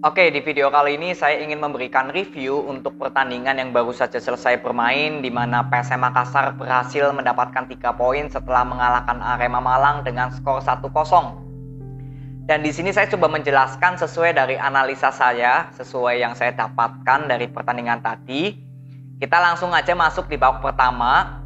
Oke, di video kali ini saya ingin memberikan review untuk pertandingan yang baru saja selesai bermain, di mana PSM Makassar berhasil mendapatkan 3 poin setelah mengalahkan Arema Malang dengan skor 1-0. Dan di sini saya coba menjelaskan sesuai dari analisa saya, sesuai yang saya dapatkan dari pertandingan tadi. Kita langsung aja masuk di babak pertama.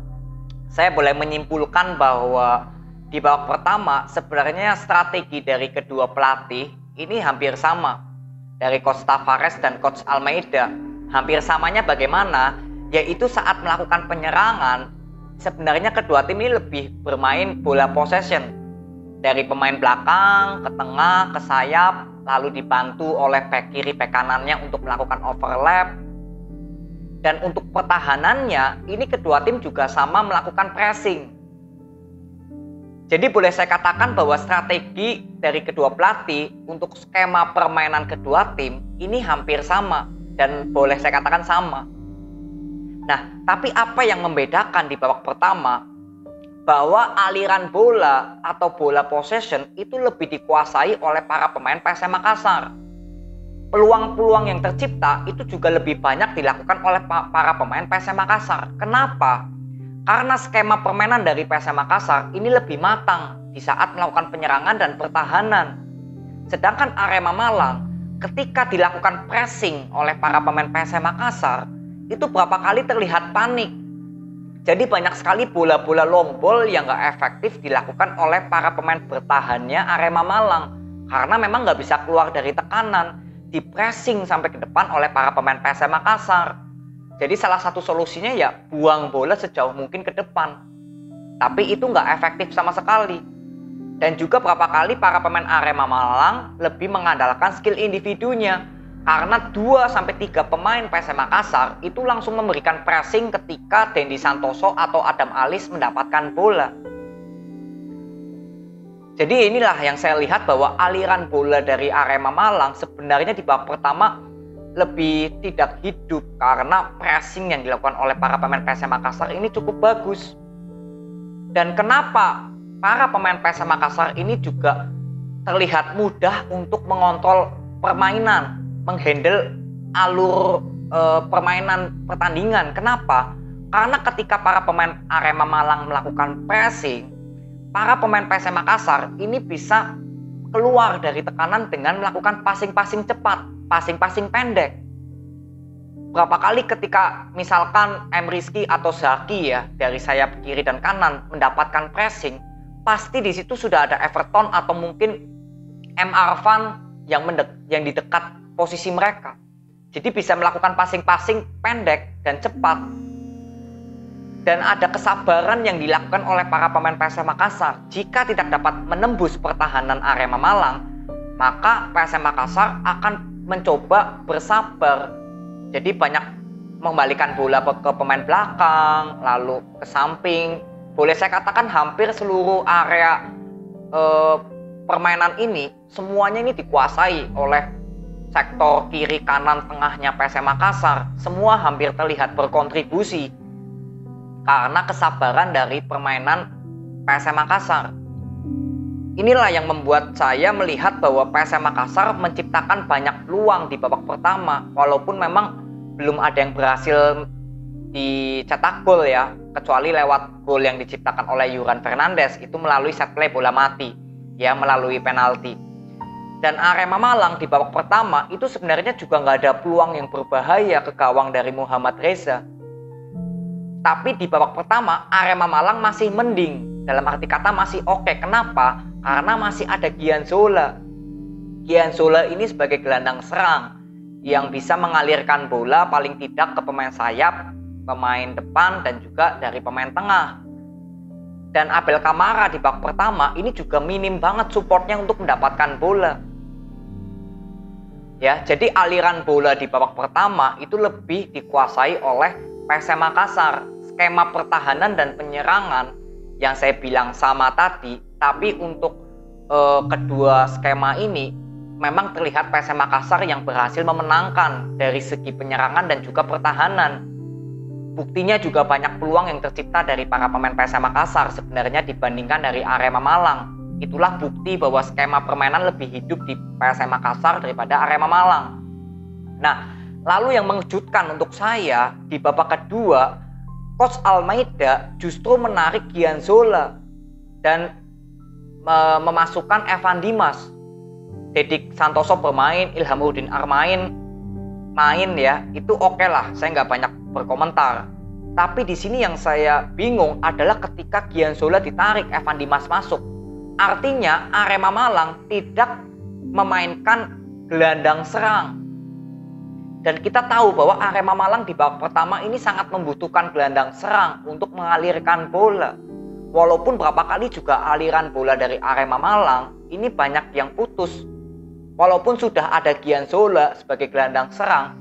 Saya boleh menyimpulkan bahwa di babak pertama sebenarnya strategi dari kedua pelatih ini hampir sama. Dari Coach Tavares dan Coach Almeida. Hampir samanya bagaimana? Yaitu saat melakukan penyerangan, sebenarnya kedua tim ini lebih bermain bola possession. Dari pemain belakang, ke tengah, ke sayap, lalu dibantu oleh back kiri, back kanannya untuk melakukan overlap. Dan untuk pertahanannya, ini kedua tim juga sama melakukan pressing. Jadi boleh saya katakan bahwa strategi dari kedua pelatih untuk skema permainan kedua tim ini hampir sama dan boleh saya katakan sama. Nah, tapi apa yang membedakan di babak pertama? Bahwa aliran bola atau bola possession itu lebih dikuasai oleh para pemain PSM Makassar. Peluang-peluang yang tercipta itu juga lebih banyak dilakukan oleh para pemain PSM Makassar. Kenapa? Karena skema permainan dari PSM Makassar ini lebih matang di saat melakukan penyerangan dan pertahanan. Sedangkan Arema Malang ketika dilakukan pressing oleh para pemain PSM Makassar itu berapa kali terlihat panik. Jadi banyak sekali bola-bola long ball yang gak efektif dilakukan oleh para pemain bertahannya Arema Malang. Karena memang gak bisa keluar dari tekanan, di pressing sampai ke depan oleh para pemain PSM Makassar. Jadi salah satu solusinya ya buang bola sejauh mungkin ke depan. Tapi itu nggak efektif sama sekali. Dan juga berapa kali para pemain Arema Malang lebih mengandalkan skill individunya. Karena 2-3 pemain PSM Makassar itu langsung memberikan pressing ketika Dendi Santoso atau Adam Alis mendapatkan bola. Jadi inilah yang saya lihat bahwa aliran bola dari Arema Malang sebenarnya di babak pertama lebih tidak hidup karena pressing yang dilakukan oleh para pemain PSM Makassar ini cukup bagus. Dan kenapa para pemain PSM Makassar ini juga terlihat mudah untuk mengontrol permainan, menghandle alur permainan pertandingan. Kenapa? Karena ketika para pemain Arema Malang melakukan pressing, para pemain PSM Makassar ini bisa keluar dari tekanan dengan melakukan passing-passing cepat, passing-passing pendek. Berapa kali ketika misalkan M. Rizky atau Zaki ya dari sayap kiri dan kanan mendapatkan pressing, pasti di situ sudah ada Everton atau mungkin M. Arfan yang di dekat posisi mereka. Jadi bisa melakukan passing-passing pendek dan cepat. Dan ada kesabaran yang dilakukan oleh para pemain PSM Makassar. Jika tidak dapat menembus pertahanan Arema Malang, maka PSM Makassar akan mencoba bersabar. Jadi banyak mengembalikan bola ke pemain belakang, lalu ke samping. Boleh saya katakan hampir seluruh area permainan ini semuanya ini dikuasai oleh sektor kiri, kanan, tengahnya PSM Makassar. Semua hampir terlihat berkontribusi karena kesabaran dari permainan PSM Makassar. Inilah yang membuat saya melihat bahwa PSM Makassar menciptakan banyak peluang di babak pertama. Walaupun memang belum ada yang berhasil dicetak gol ya. Kecuali lewat gol yang diciptakan oleh Yuran Fernandes. Itu melalui set play bola mati. Ya, melalui penalti. Dan Arema Malang di babak pertama itu sebenarnya juga nggak ada peluang yang berbahaya ke gawang dari Muhammad Reza. Tapi di babak pertama Arema Malang masih mending. Dalam arti kata masih oke. Kenapa? Karena masih ada Gianzola. Gianzola ini sebagai gelandang serang yang bisa mengalirkan bola paling tidak ke pemain sayap, pemain depan, dan juga dari pemain tengah. Dan Abel Kamara di babak pertama ini juga minim banget supportnya untuk mendapatkan bola. Ya, jadi aliran bola di babak pertama itu lebih dikuasai oleh PSM Makassar. Skema pertahanan dan penyerangan yang saya bilang sama tadi, tapi untuk kedua skema ini memang terlihat PSM Makassar yang berhasil memenangkan dari segi penyerangan dan juga pertahanan. Buktinya juga banyak peluang yang tercipta dari para pemain PSM Makassar sebenarnya dibandingkan dari Arema Malang. Itulah bukti bahwa skema permainan lebih hidup di PSM Makassar daripada Arema Malang. Nah, lalu yang mengejutkan untuk saya di babak kedua, Coach Almeida justru menarik Gianzola dan memasukkan Evan Dimas. Dedik Santoso bermain, Ilhamuddin Armain main ya, itu oke lah, saya nggak banyak berkomentar. Tapi di sini yang saya bingung adalah ketika Gianzola ditarik, Evan Dimas masuk. Artinya Arema Malang tidak memainkan gelandang serang. Dan kita tahu bahwa Arema Malang di babak pertama ini sangat membutuhkan gelandang serang untuk mengalirkan bola. Walaupun berapa kali juga aliran bola dari Arema Malang ini banyak yang putus. Walaupun sudah ada Gianzola sebagai gelandang serang,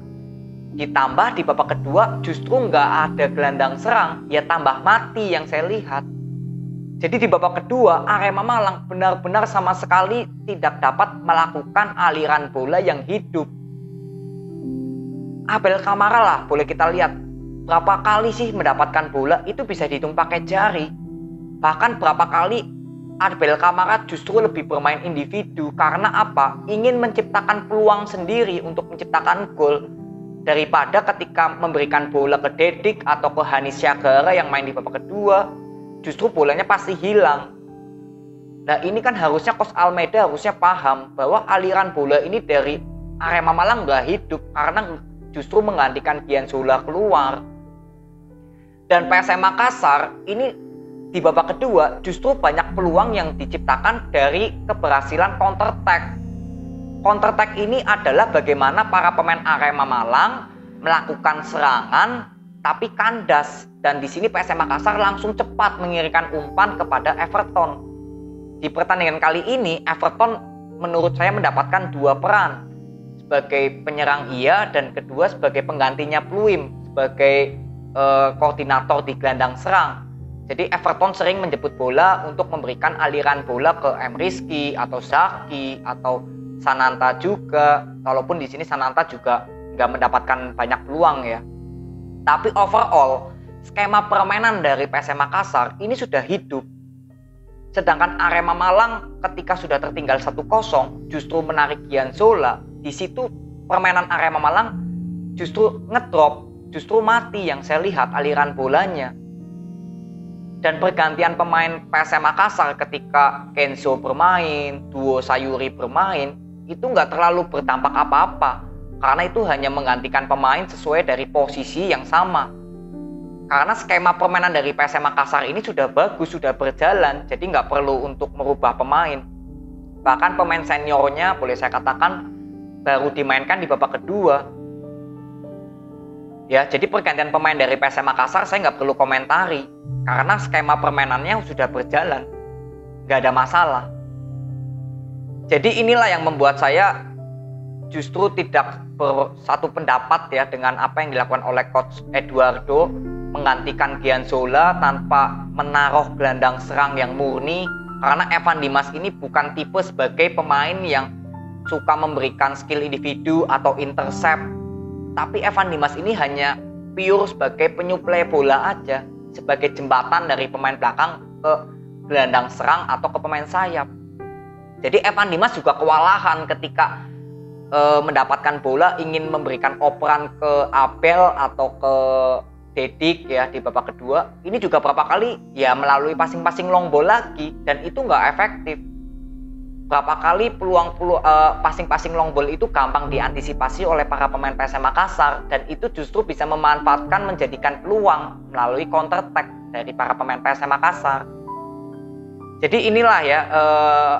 ditambah di babak kedua justru nggak ada gelandang serang, ya tambah mati yang saya lihat. Jadi di babak kedua Arema Malang benar-benar sama sekali tidak dapat melakukan aliran bola yang hidup. Abel Kamara lah boleh kita lihat berapa kali sih mendapatkan bola, itu bisa dihitung pakai jari. Bahkan berapa kali Abel Kamara justru lebih bermain individu. Karena apa? Ingin menciptakan peluang sendiri untuk menciptakan gol, daripada ketika memberikan bola ke Dedik atau ke Hanis Syagara yang main di babak kedua, justru bolanya pasti hilang. Nah ini kan harusnya Coach Almeida harusnya paham bahwa aliran bola ini dari Arema Malang nggak hidup karena justru menggantikan Gianzola keluar. Dan PSM Makassar ini di babak kedua justru banyak peluang yang diciptakan dari keberhasilan counter attack. Counter attack ini adalah bagaimana para pemain Arema Malang melakukan serangan tapi kandas, dan di sini PSM Makassar langsung cepat mengirimkan umpan kepada Everton. Di pertandingan kali ini Everton menurut saya mendapatkan dua peran, sebagai penyerang iya dan kedua sebagai penggantinya Pluim sebagai koordinator di gelandang serang. Jadi Everton sering menjemput bola untuk memberikan aliran bola ke M. Rizky atau Zaki atau Sananta juga, walaupun di sini Sananta juga nggak mendapatkan banyak peluang ya. Tapi overall, skema permainan dari PSM Makassar ini sudah hidup. Sedangkan Arema Malang ketika sudah tertinggal 1-0 justru menarik Gianzola. Di situ permainan Arema Malang justru ngedrop, justru mati yang saya lihat aliran bolanya. Dan pergantian pemain PSM Makassar ketika Kenzo bermain, duo Sayuri bermain, itu nggak terlalu berdampak apa-apa. Karena itu hanya menggantikan pemain sesuai dari posisi yang sama. Karena skema permainan dari PSM Makassar ini sudah bagus, sudah berjalan, jadi nggak perlu untuk merubah pemain. Bahkan pemain seniornya boleh saya katakan baru dimainkan di babak kedua. Ya, jadi pergantian pemain dari PSM Makassar saya nggak perlu komentari. Karena skema permainannya sudah berjalan, nggak ada masalah. Jadi inilah yang membuat saya justru tidak bersatu pendapat ya dengan apa yang dilakukan oleh Coach Eduardo, menggantikan Gianzola tanpa menaruh gelandang serang yang murni. Karena Evan Dimas ini bukan tipe sebagai pemain yang suka memberikan skill individu atau intercept. Tapi Evan Dimas ini hanya pure sebagai penyuplai bola aja, sebagai jembatan dari pemain belakang ke gelandang serang atau ke pemain sayap. Jadi Evan Dimas juga kewalahan ketika mendapatkan bola, ingin memberikan operan ke Abel atau ke Dedik ya di babak kedua. Ini juga berapa kali ya melalui passing-passing long ball lagi, dan itu nggak efektif. Berapa kali passing-passing long ball itu gampang diantisipasi oleh para pemain PSM Makassar, dan itu justru bisa memanfaatkan menjadikan peluang melalui counter attack dari para pemain PSM Makassar. Jadi inilah ya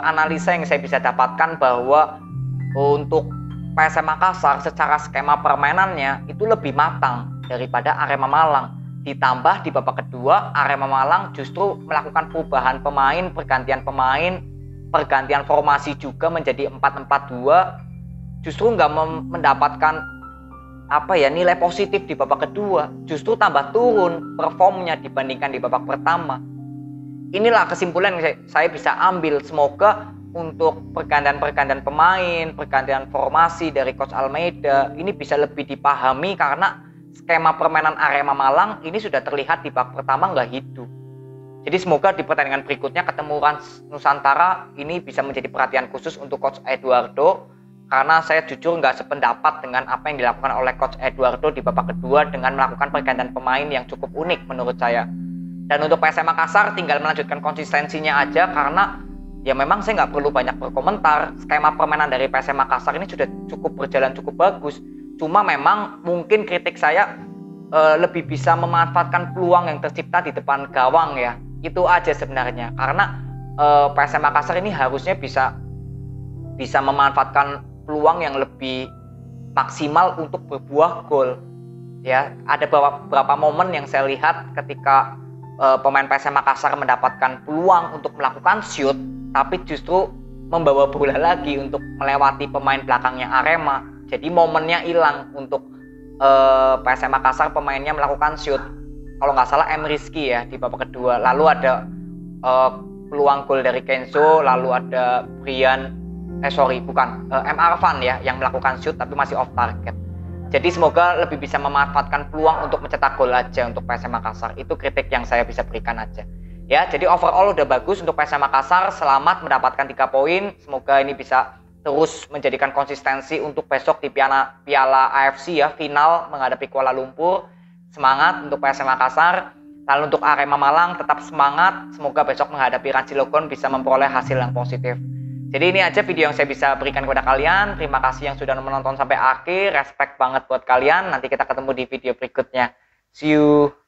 analisa yang saya bisa dapatkan bahwa untuk PSM Makassar secara skema permainannya itu lebih matang daripada Arema Malang. Ditambah di babak kedua Arema Malang justru melakukan perubahan pemain, pergantian pemain, pergantian formasi juga menjadi 4-4-2, justru nggak mendapatkan nilai positif di babak kedua, justru tambah turun performnya dibandingkan di babak pertama. Inilah kesimpulan yang saya bisa ambil. Semoga untuk pergantian pemain, pergantian formasi dari Coach Almeida ini bisa lebih dipahami, karena skema permainan Arema Malang ini sudah terlihat di babak pertama nggak hidup. Jadi semoga di pertandingan berikutnya ketemu Rans Nusantara ini bisa menjadi perhatian khusus untuk Coach Eduardo, karena saya jujur nggak sependapat dengan apa yang dilakukan oleh Coach Eduardo di babak kedua dengan melakukan pergantian pemain yang cukup unik menurut saya. Dan untuk PSM Makassar tinggal melanjutkan konsistensinya aja, karena ya memang saya nggak perlu banyak berkomentar. Skema permainan dari PSM Makassar ini sudah cukup berjalan cukup bagus. Cuma memang mungkin kritik saya lebih bisa memanfaatkan peluang yang tercipta di depan gawang ya. Itu aja sebenarnya. Karena PSM Makassar ini harusnya bisa memanfaatkan peluang yang lebih maksimal untuk berbuah gol. Ya, ada beberapa momen yang saya lihat ketika pemain PSM Makassar mendapatkan peluang untuk melakukan shoot, tapi justru membawa bola lagi untuk melewati pemain belakangnya Arema. Jadi momennya hilang untuk PSM Makassar, pemainnya melakukan shoot. Kalau nggak salah Rizky ya di babak kedua. Lalu ada peluang gol dari Kenzo, lalu ada Arfan ya yang melakukan shoot tapi masih off target. Jadi semoga lebih bisa memanfaatkan peluang untuk mencetak gol aja untuk PSM Makassar. Itu kritik yang saya bisa berikan aja. Ya, jadi overall udah bagus untuk PSM Makassar. Selamat mendapatkan 3 poin. Semoga ini bisa terus menjadikan konsistensi untuk besok di Piala AFC ya, final menghadapi Kuala Lumpur. Semangat untuk PSM Makassar. Lalu untuk Arema Malang tetap semangat. Semoga besok menghadapi Ranci Logon bisa memperoleh hasil yang positif. Jadi ini aja video yang saya bisa berikan kepada kalian. Terima kasih yang sudah menonton sampai akhir. Respect banget buat kalian. Nanti kita ketemu di video berikutnya. See you.